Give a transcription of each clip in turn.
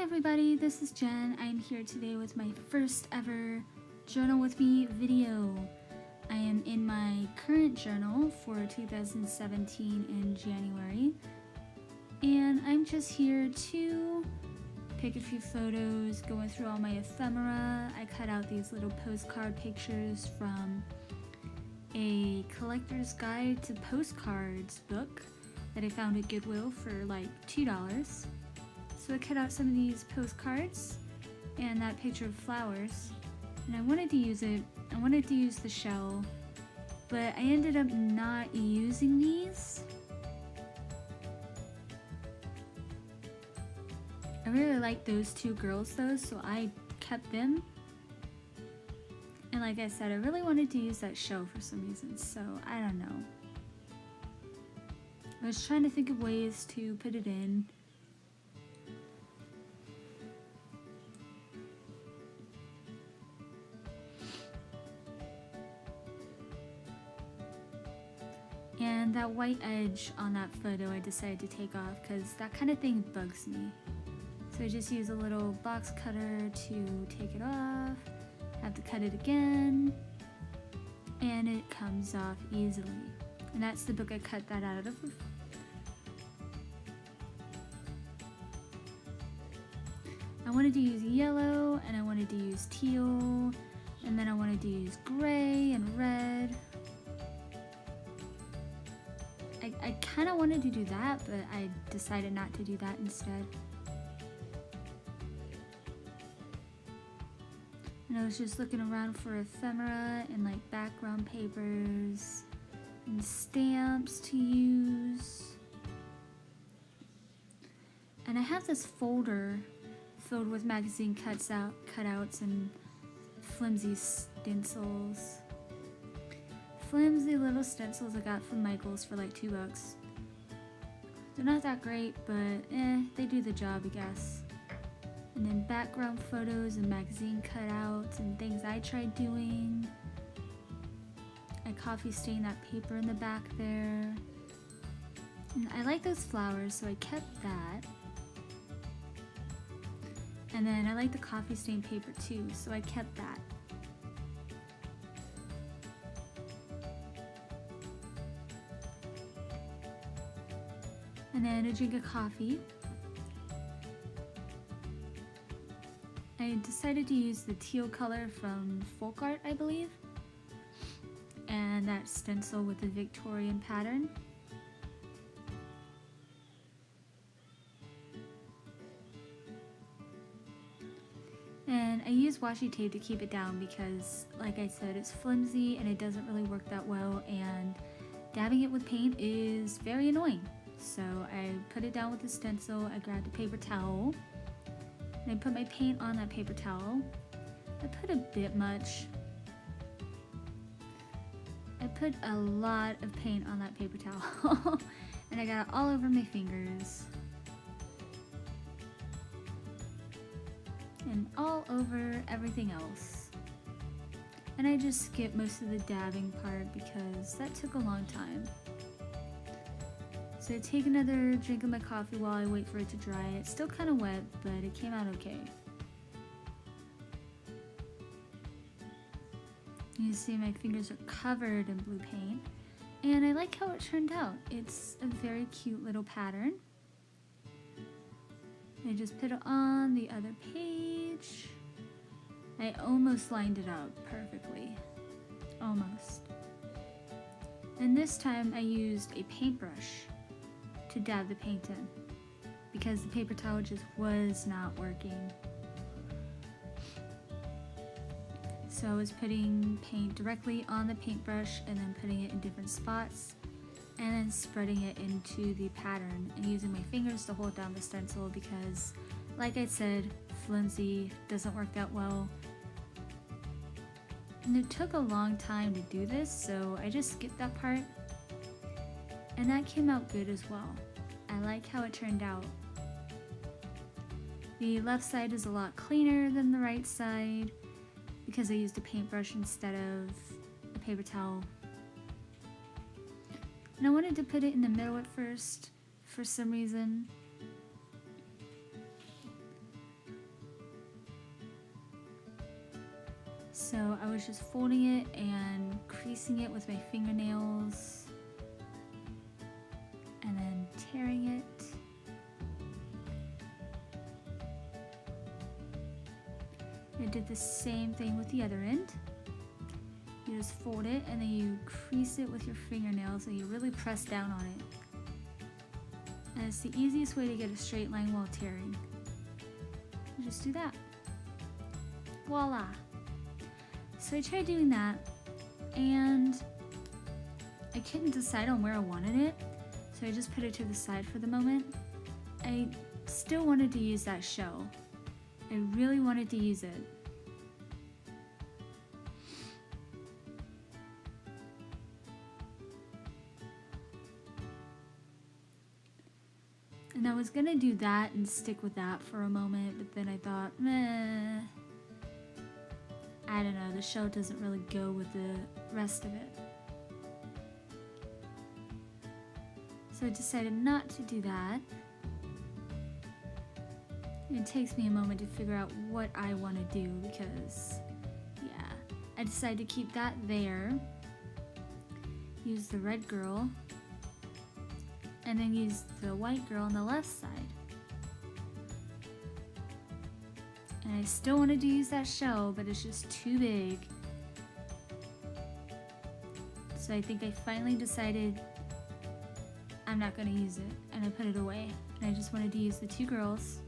everybody, this is Jen. I'm here today with my first ever Journal With Me video. I am in my current journal for 2017 in January, and I'm just here to pick a few photos, going through all my ephemera. I cut out these little postcard pictures from a collector's guide to postcards book that I found at Goodwill for like $2. So I cut out some of these postcards and that picture of flowers, and I wanted to use it. I wanted to use the shell, but I ended up not using these. I really like those two girls though, so I kept them. And like I said, I really wanted to use that shell for some reason, so I don't know. I was trying to think of ways to put it in. And that white edge on that photo I decided to take off because that kind of thing bugs me. So I just use a little box cutter to take it off. Have to cut it again. And it comes off easily. And that's the book I cut that out of. I wanted to use yellow, and I wanted to use teal, and then I wanted to use gray and red. I kind of wanted to do that, but I decided not to do that instead. And I was just looking around for ephemera and like background papers and stamps to use. And I have this folder filled with magazine cutouts and flimsy stencils. Flimsy little stencils I got from Michael's for like $2. They're not that great, but they do the job, I guess. And then background photos and magazine cutouts and things I tried doing. I coffee stained that paper in the back there. And I like those flowers, so I kept that. And then I like the coffee stained paper too, so I kept that. And then a drink of coffee. I decided to use the teal color from Folk Art, I believe. And that stencil with the Victorian pattern. And I use washi tape to keep it down because, like I said, it's flimsy and it doesn't really work that well, and dabbing it with paint is very annoying. So I put it down with the stencil, I grabbed a paper towel, and I put my paint on that paper towel. I put a bit much. I put a lot of paint on that paper towel and I got it all over my fingers. And all over everything else. And I just skipped most of the dabbing part because that took a long time. So I take another drink of my coffee while I wait for it to dry. It's still kind of wet, but it came out okay. You see my fingers are covered in blue paint, and I like how it turned out. It's a very cute little pattern. I just put it on the other page. I almost lined it up perfectly. Almost. And this time I used a paintbrush to dab the paint in because the paper towel just was not working. So I was putting paint directly on the paintbrush and then putting it in different spots and then spreading it into the pattern and using my fingers to hold down the stencil because, like I said, flimsy, doesn't work that well. And it took a long time to do this, so I just skipped that part. And that came out good as well. I like how it turned out. The left side is a lot cleaner than the right side because I used a paintbrush instead of a paper towel. And I wanted to put it in the middle at first for some reason. So I was just folding it and creasing it with my fingernails and then tearing it. I did the same thing with the other end. You just fold it and then you crease it with your fingernails and you really press down on it. And it's the easiest way to get a straight line while tearing. You just do that. Voila! So I tried doing that and I couldn't decide on where I wanted it, so I just put it to the side for the moment. I still wanted to use that shell. I really wanted to use it. And I was gonna do that and stick with that for a moment, but then I thought, meh. I don't know, the shell doesn't really go with the rest of it. So I decided not to do that. It takes me a moment to figure out what I want to do because, yeah, I decided to keep that there, use the red girl, and then use the white girl on the left side. And I still wanted to use that shell, but it's just too big. So I think I finally decided I'm not going to use it, and I put it away. And I just wanted to use the two girls.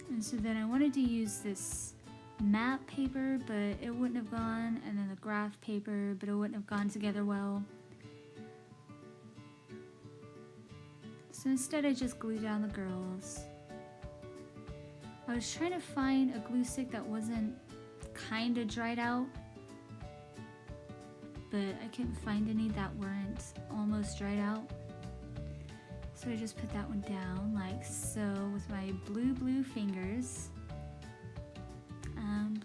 And so then I wanted to use this map paper, but it wouldn't have gone, and then the graph paper, but it wouldn't have gone together well. So instead I just glued down the girls. I was trying to find a glue stick that wasn't kinda dried out, but I couldn't find any that weren't almost dried out. So I just put that one down like so with my blue fingers.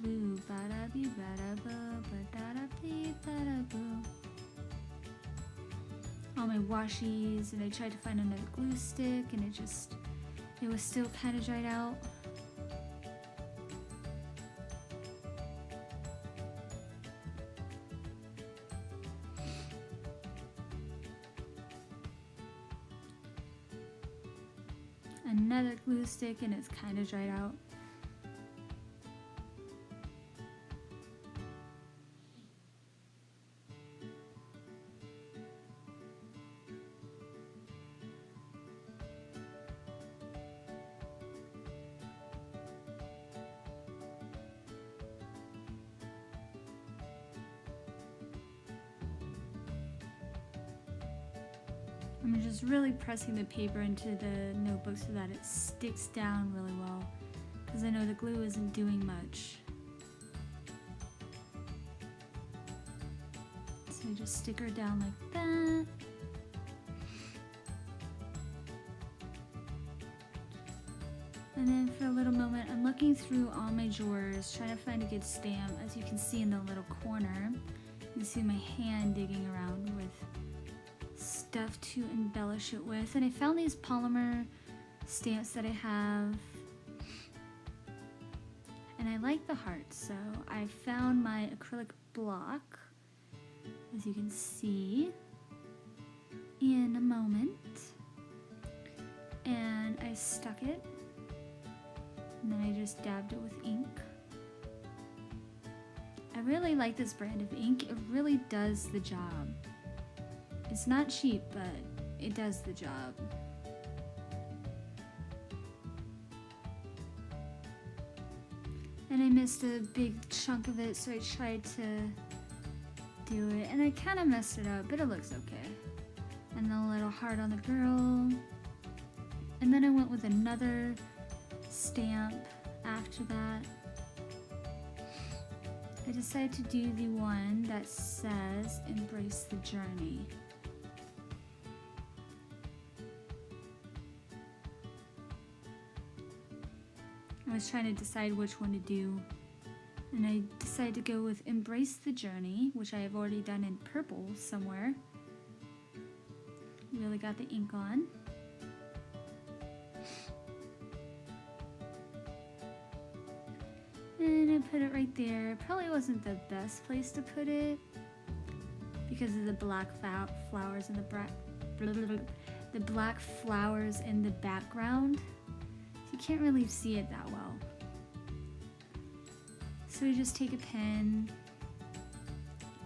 Blue, ba-da-bee, ba-da-ba, ba-da-da-bee, ba-da-boo. All my washies, and I tried to find another glue stick, and it was still kind of dried out. Another glue stick, and it's kind of dried out. I'm just really pressing the paper into the notebook so that it sticks down really well, because I know the glue isn't doing much. So I just stick her down like that. And then for a little moment, I'm looking through all my drawers, trying to find a good stamp. As you can see in the little corner, you can see my hand digging around with stuff to embellish it with, and I found these polymer stamps that I have, and I like the hearts, so I found my acrylic block, as you can see in a moment, and I stuck it, and then I just dabbed it with ink. I really like this brand of ink. It really does the job. It's not cheap, but it does the job. And I missed a big chunk of it, so I tried to do it, and I kind of messed it up, but it looks okay. And then a little heart on the girl. And then I went with another stamp after that. I decided to do the one that says, "Embrace the journey." I was trying to decide which one to do, and I decided to go with "Embrace the Journey," which I have already done in purple somewhere. Really got the ink on. put it right there. Probably wasn't the best place to put it because of the black flowers in the black flowers in the background. So you can't really see it that well. So we just take a pen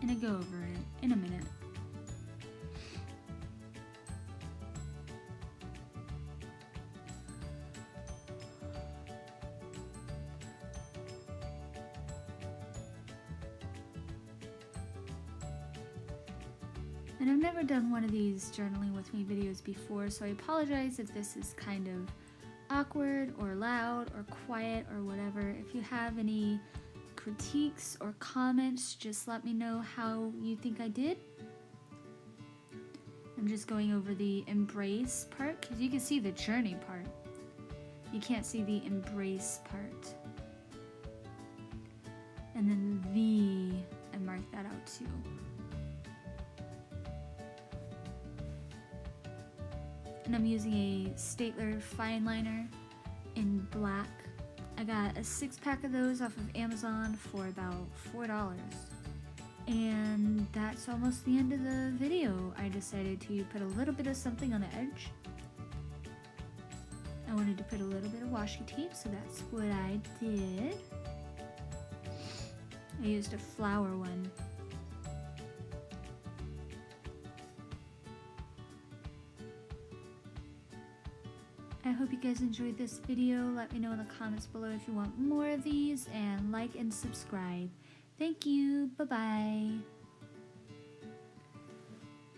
and I go over it in a minute. And I've never done one of these journaling with me videos before, so I apologize if this is kind of awkward or loud or quiet or whatever. If you have any critiques or comments, just let me know how you think I did. I'm just going over the embrace part because you can see the journey part. You can't see the embrace part. And then I marked that out too. And I'm using a Staedtler fine liner in black. I got a 6-pack of those off of Amazon for about $4. And that's almost the end of the video. I decided to put a little bit of something on the edge. I wanted to put a little bit of washi tape, so that's what I did. I used a flower one. I hope you guys enjoyed this video. Let me know in the comments below if you want more of these, and like and subscribe. Thank you. Bye-bye.